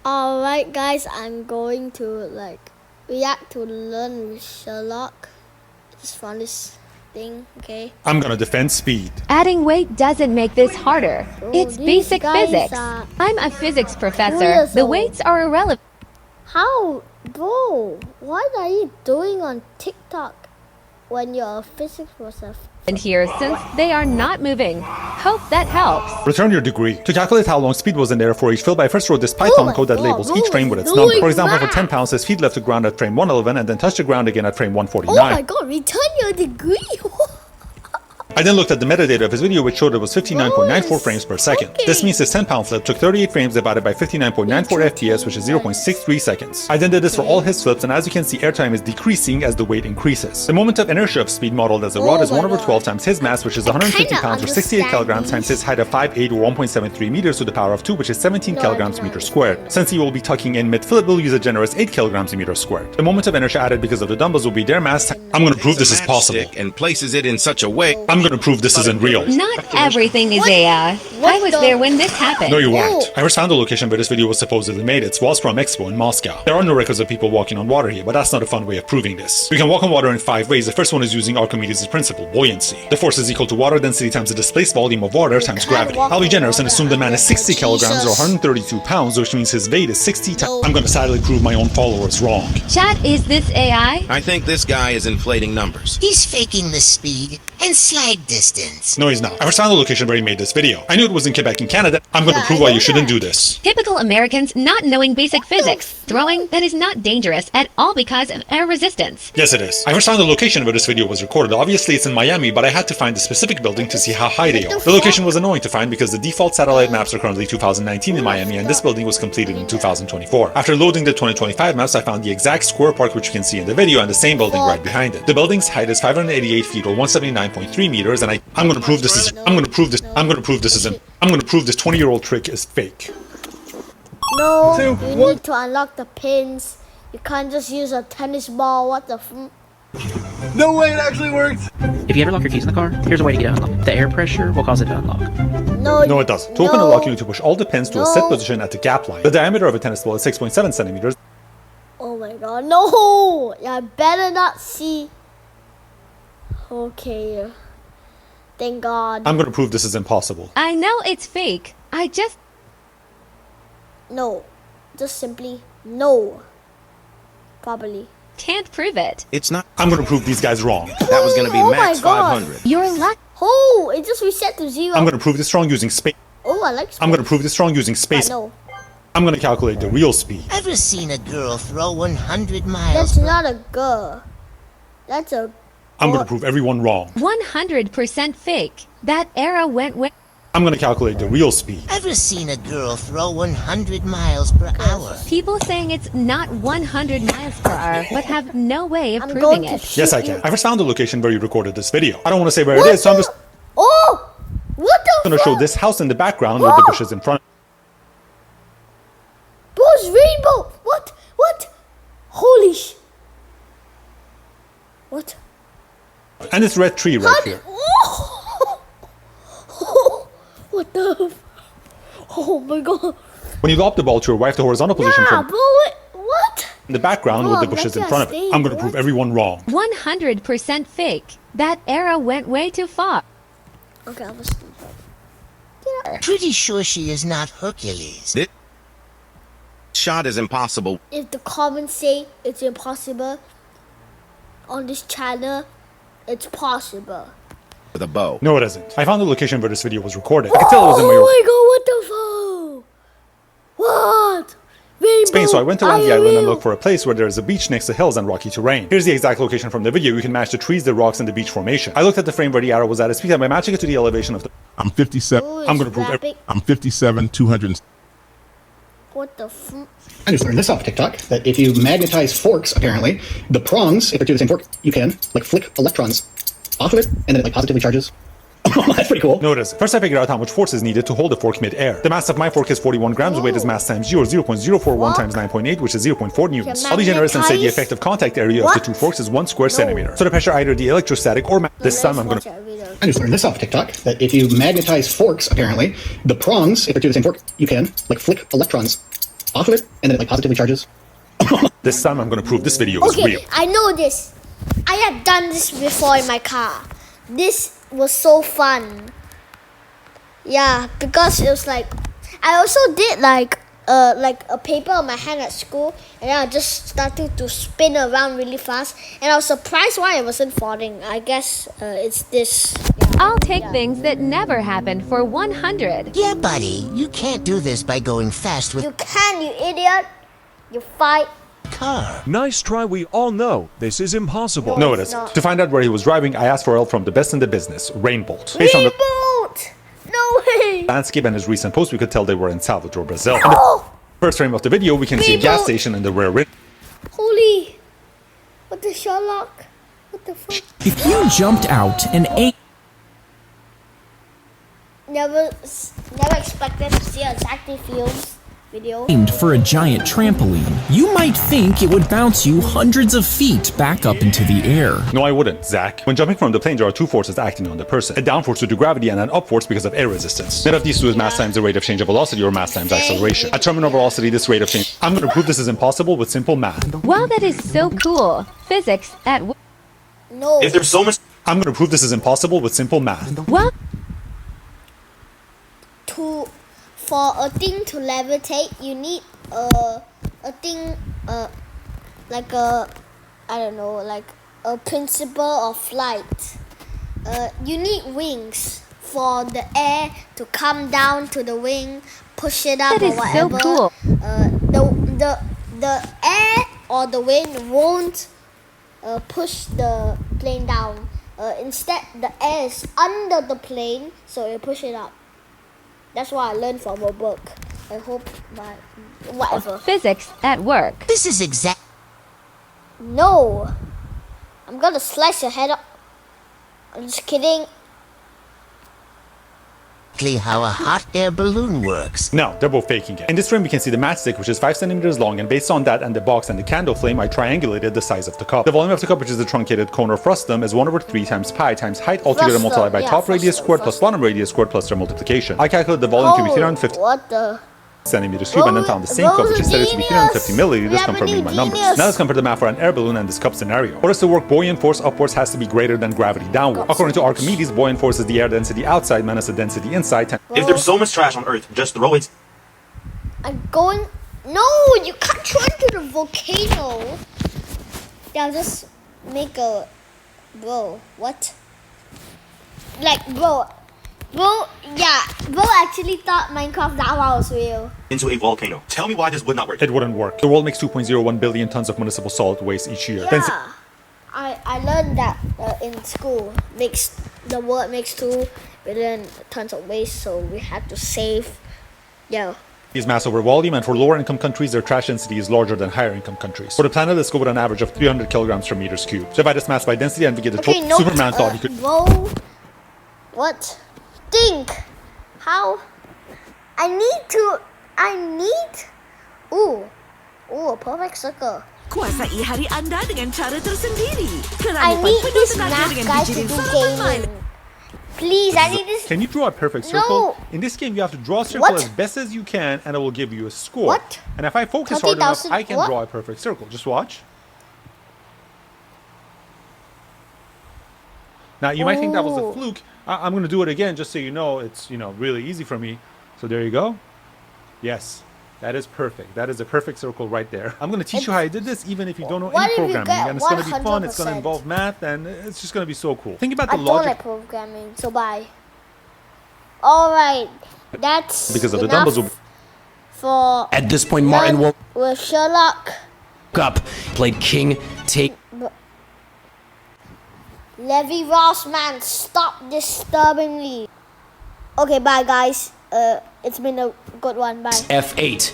Alright guys, I'm going to react to Learn with Sherlock. Just found this thing, okay? I'm gonna defend speed. Adding weight doesn't make this harder. It's these basic guys physics. are I'm a physics 2 professor. years The old. weights are irrelevant How? Bro, what are you doing on TikTok when you're a physics professor? here since they are not moving. Hope that helps. Return your degree. To calculate how long speed was in the air for each field, I first wrote this Python my code that God, labels bro, each frame with its it's number. doing For example, for math. 10 pounds, his feet left the ground at frame 111 and then touched the ground again at frame 149. Oh my god, return your degree! I then looked at the metadata of his video, which showed it was 59.94 frames per second. This means his 10-pound flip took 38 frames divided by 59.94 FPS, which is 0.63 seconds. I then did this for all his flips, and as you can see, airtime is decreasing as the weight increases. The moment of inertia of speed modeled as a rod is 1 over 12 times his mass, which is 150 pounds or 68 kilograms, times his height of 5'8" or 1.73 meters to the power of 2, which is 17 kilograms meter squared. Since he will be tucking in mid-flip, we'll use a generous 8 kilograms a meter squared. The moment of inertia added because of the dumbbells will be their mass. I'm gonna prove this is possible. And places it in such a way. I'm gonna prove this isn't real. Not everything is AI. I was there when this happened. No, you weren't. I first found the location where this video was supposedly made. It's Wallstrom Expo in Moscow. There are no records of people walking on water here, but that's not a fun way of proving this. We can walk on water in 5 ways. The first one is using Archimedes' principle, buoyancy. The force is equal to water density times the displaced volume of water times gravity. I'll be generous and assume the man is 60 kilograms or 132 pounds, which means his weight is 60 times. I'm gonna sadly prove my own followers wrong. Chat, is this AI? I think this guy is inflating numbers. He's faking the speed and slide distance. No, he's not. I first found the location where he made this video. I knew it was in Quebec in Canada. I'm gonna prove why you shouldn't do this. Typical Americans not knowing basic physics. Throwing that is not dangerous at all because of air resistance. Yes, it is. I first found the location where this video was recorded. Obviously, it's in Miami, but I had to find the specific building to see how high they are. The location was annoying to find because the default satellite maps are currently 2019 in Miami, and this building was completed in 2024. After loading the 2025 maps, I found the exact square park which you can see in the video and the same building right behind it. The building's height is 588 feet or 179.3 meters, and I'm gonna prove this 20-year-old trick is fake. No, you need to unlock the pins. You can't just use a tennis ball. What the f? No way, it actually worked! If you ever lock your keys in the car, here's a way to get it unlocked. The air pressure will cause it to unlock. No, it doesn't. To open the lock, you need to push all the pins to a set position at the gap line. The diameter of a tennis ball is 6.7 centimeters. Oh my god, no! I better not see. Okay. Thank God. I'm gonna prove this is impossible. I know it's fake. No. Just simply no. Probably. Can't prove it. It's not. I'm gonna prove these guys wrong. That was going to be Oh max my God. 500. You're lucky. Oh, it just reset to 0. I'm gonna prove this wrong using space. Oh, I like space. I'm gonna prove this wrong using space. No. I'm gonna calculate the real speed. Ever seen a girl throw 100 miles? That's not a girl. That's a... I'm gonna prove everyone wrong. 100% fake. That era went way. I'm gonna calculate the real speed. Ever seen a girl throw 100 miles per hour? People saying it's not 100 miles per hour, but have no way of I'm proving going to it. shoot Yes, I you. can. I first found the location where you recorded this video. I don't want to say where it is, so I'm just Oh! What the gonna show this house in the background with the bushes in front. Bros, rainbow! What? What? Holy sh... What? And this red tree right here. Oh! What the... Oh my god. When you go up the ball to your wife, the horizontal position Yeah, from bro, what? in the background with the Bro, bushes let in front of us it. stay. I'm gonna What? prove everyone wrong. 100% fake. That era went way too far. Okay, I was... Pretty sure she is not Hercules. This shot is impossible If the comments say it's impossible on this channel, it's possible. with a bow. No, it isn't. I found the location where this video was recorded. I could tell it was in Oh my god, what the fuck? What? Rainbow, Spain, so I went around the are island and you- looked for a place where there is a beach next to hills and rocky terrain. Here's the exact location from the video. You can match the trees, the rocks, and the beach formation. I looked at the frame where the arrow was at its peak, and by matching it to the elevation of the... I'm 57. Ooh, I'm gonna it's prove rapping. I'm 57, 200. What the f... I just learned this off TikTok, that if you magnetize forks, apparently, the prongs, if they're to the same fork, you can, flick electrons off of it, and then it, positively charges. That's pretty cool. No, it isn't. First, I figured out how much force is needed to hold the fork mid-air. The mass of my fork is 41 grams, weight is mass times g, or 0.041 times 9.8, which is 0.4 newtons. I'll be generous and say the effective contact area of the two forks is 1 square centimeter. So the pressure either the electrostatic or this time I'm gonna... I just learned this off TikTok, that if you magnetize forks, apparently, the prongs, if they're to the same fork, you can, flick electrons off of it, and then it like positively charges. This time I'm gonna prove this video is Okay, real. I know this. I have done this before in my car. This was so fun. Yeah, because it was like I also did like a paper on my hand at school, and then I just started to spin around really fast, and I was surprised why it wasn't falling. I guess it's this. I'll take things that never happened for 100. Yeah, buddy, you can't do this by going fast with You can, you idiot. You fight. car. Nice try, we all know this is impossible. No, it is. not. To find out where he was driving, I asked for help from the best in the business, Rainbolt. Based on the Reboot! No way! landscape and his recent post, we could tell they were in Salvador, Brazil. In the Oh! first frame of the video, we can see a gas Reboot! station in the rear window. Holy! What the Sherlock? What the fuck? If you jumped out and Never expected to see a Exactly Fields video. aimed for a giant trampoline, you might think it would bounce you hundreds of feet back up into the air. No, I wouldn't, Zach. When jumping from the plane, there are two forces acting on the person. A down force due to gravity and an up force because of air resistance. Net of these two is mass times the rate of change of velocity or mass times acceleration. At terminal velocity, this rate of change. I'm gonna prove this is impossible with simple math. Wow, that is so cool. Physics at work. No. If there's so much I'm gonna prove this is impossible with simple math. Well, For a thing to levitate, you need a thing like a I don't know, like a principle of flight. You need wings for the air to come down to the wing, push it up That or is so whatever. cool. The air or the wind won't push the plane down. Instead, the air is under the plane, so it push it up. That's what I learned from a book. I hope my whatever. physics at work. This is exactly No, I'm gonna slice your head up. I'm just kidding. how a hot air balloon works. No, they're both faking it. In this frame, we can see the matchstick, which is 5 centimeters long, and based on that and the box and the candle flame, I triangulated the size of the cup. The volume of the cup, which is the truncated cone or frustum, is 1/3 times pi times height, altogether Frustum, multiplied by yeah, top radius frustum, squared plus frustum. bottom radius squared plus their multiplication. I calculated the volume to be 350 What the? centimeters cubed and then found the same cup, which is said to be 350 milliliters, confirming my numbers. Now let's compare the math for an air balloon and this cup scenario. For us to work, buoyant force upwards has to be greater than gravity downward. According to Archimedes, buoyant force is the air density outside minus the density inside. if there's so much trash on Earth, just throw it. I'm going. No, you can't throw into the volcano. They'll just make a. Bro, what? Like, bro, yeah, bro actually thought Minecraft lava was real. Into a volcano. Tell me why this would not work. It wouldn't work. The world makes 2.01 billion tons of municipal solid waste each year. Yeah, I learned that in school. The world makes 2 billion tons of waste, so we had to save. Yeah. Is mass over volume, and for lower income countries, their trash density is larger than higher income countries. For the planet, let's go with an average of 300 kilograms per meters cubed. Divide this mass by density and we get the total. no, Superman thought he could. Bro, what? Think. How? I need. Ooh, a perfect circle. Kuasai hari anda dengan cara tersendiri. I Kerana need penuh this tenaga math dengan guy to digital do pengalaman. gaming. Please, I need this. Can you draw a perfect circle? No. In this game, you have to draw a circle What? as best as you can, and it will give you a score. What? And if I focus hard enough, 30,000 I can what? draw a perfect circle. Just watch. Now, you might think that was a Oh. fluke. I'm going to do it again just so you know it's, really easy for me. So there you go. Yes, that is perfect. That is a perfect circle right there. I'm going to teach you how I did this even if you don't know What any if you programming. get And it's going to be fun. It's going to 100%? involve math, and it's just going to be so cool. Think about I the don't logic. like programming, so bye. Alright, that's Because of the enough dumbbells will- for At this point, Martin woke with Sherlock. up, played king, take. Levy Ross, man, stop disturbing me. Okay, bye guys. It's been a good one. Bye. F8.